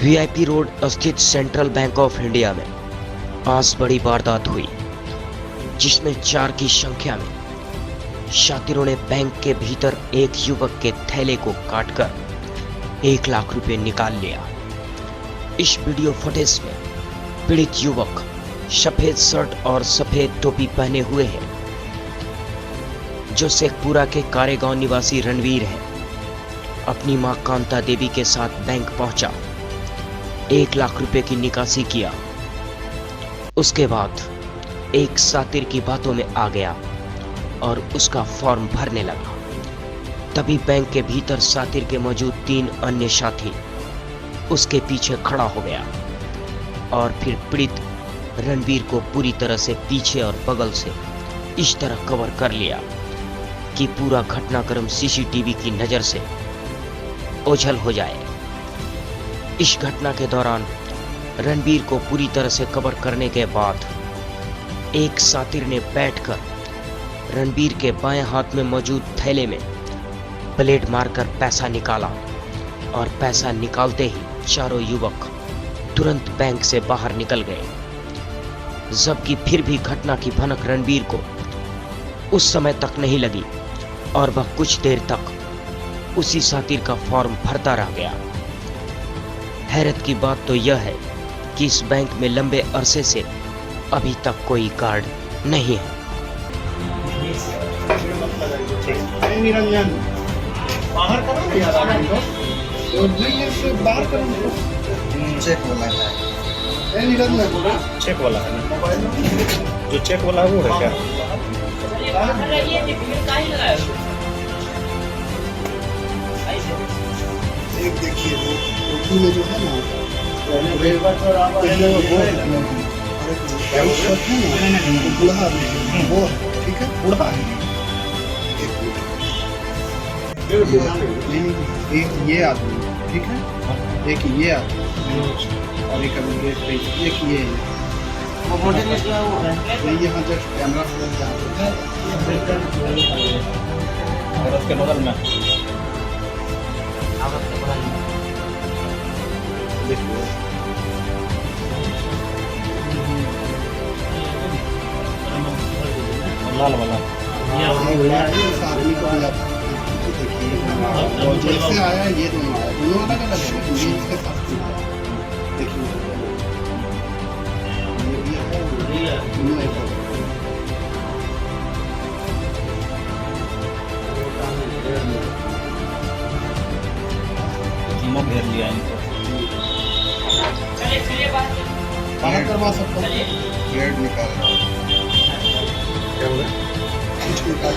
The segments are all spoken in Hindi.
वीआईपी रोड स्थित सेंट्रल बैंक ऑफ इंडिया में आज बड़ी वारदात हुई, जिसमें 4 की संख्या में शातिरों ने बैंक के भीतर एक युवक के थैले को काटकर 1 लाख रुपए निकाल लिया। इस वीडियो फुटेज में पीड़ित युवक सफेद शर्ट और सफेद टोपी पहने हुए है, जो शेखपुरा के कारेगांव निवासी रणवीर है। अपनी मां कांता देवी के साथ बैंक पहुंचा, 1 लाख रुपए की निकासी किया। उसके बाद एक शातिर की बातों में आ गया और उसका फॉर्म भरने लगा। तभी बैंक के भीतर शातिर के मौजूद 3 अन्य साथी उसके पीछे खड़ा हो गया और फिर पीड़ित रणवीर को पूरी तरह से पीछे और बगल से इस तरह कवर कर लिया कि पूरा घटनाक्रम सीसीटीवी की नजर से ओझल हो जाए। इस घटना के दौरान रणवीर को पूरी तरह से कवर करने के बाद एक शातिर ने बैठकर रणवीर के बाएं हाथ में मौजूद थैले में ब्लेड मारकर पैसा निकाला और पैसा निकालते ही चारों युवक तुरंत बैंक से बाहर निकल गए। जबकि फिर भी घटना की भनक रणवीर को उस समय तक नहीं लगी और वह कुछ देर तक उसी शातिर का फॉर्म भरता रह गया। हैरत की बात तो यह है कि इस बैंक में लंबे अरसे से अभी तक कोई गार्ड नहीं है। निरंजन बाहर करो ना यार, आदमी को तो नहीं से बाहर करो। चेक वाला है ए निरंजन बोला, चेक वाला है ना, जो चेक वाला है वो है क्या? एक देखिए वो में जो है ना, पहले वो बुढ़ा वो ठीक है, बुढ़ा है। एक ये आदमी ठीक है, एक ये आदमी और एक ये वो मॉडल निकला हुआ है। यहाँ जस्ट कैमरा और उसके बगल में देखिए लाल वाला आदमी को जैसे आया, ये दोनों आया, दोनों अलग अलग है, लेकिन ये इसके साथ देखिए ये भी है, दोनों एक तीनों घेर लिया इनको। बाहर करवा सकते हैं, गेट निकाल क्या बोले, कुछ निकाल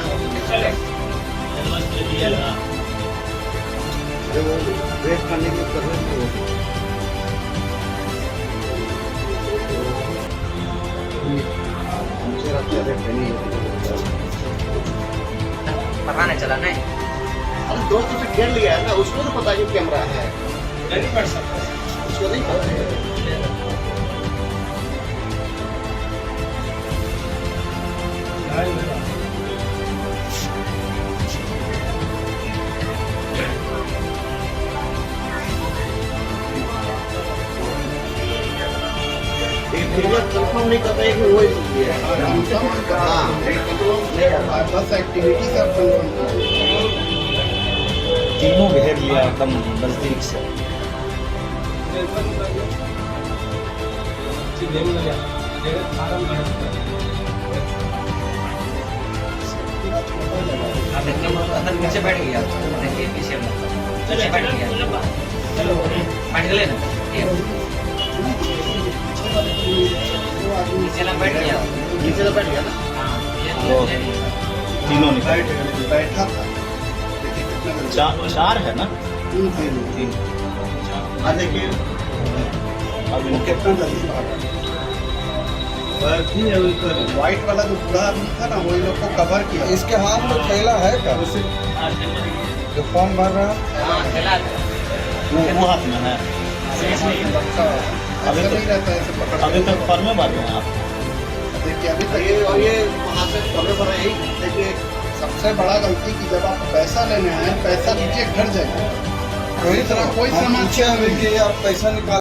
वो ब्रेक करने की कर रहे हैं। मुझे रात नहीं पता नहीं चला नहीं। अरे दोस्त से घेर लिया है ना, उसको तो पता है कि कैमरा है, नहीं पढ़ सकता, उसको नहीं पता है। कंफर्म नहीं करता है कि वो ही है। हाँ, बस एक्टिविटी सब कंफर्म। तीनों घेर लिया एकदम नजदीक से। नीचे बैठ गया, देखिए पीछे नीचे बैठ गया, बैठ गए ना, नीचे बैठ गया, नीचे बैठ गया ना। वो तीनों निकाल बैठा था, 4 है ना, 3 देखिए अब वो कितना जल्दी भागा। व्हाइट वाला जो पूरा आदमी था ना, वही लोग को कवर किया। इसके हाथ में थैला है क्या, जो फॉर्म भर रहा है वो हाथ में है। अभी नहीं रहता है, ऐसे पकड़ अभी तक फॉर्म में भर रहे हैं आप? देखिए अभी तक ये, और ये वहाँ से कवर भर रहे हैं। देखिए सबसे बड़ा गलती कि जब आप पैसा लेने आए, पैसा लीजिए घर जाइए, कोई तरह कोई समस्या नहीं, आप पैसा निकाल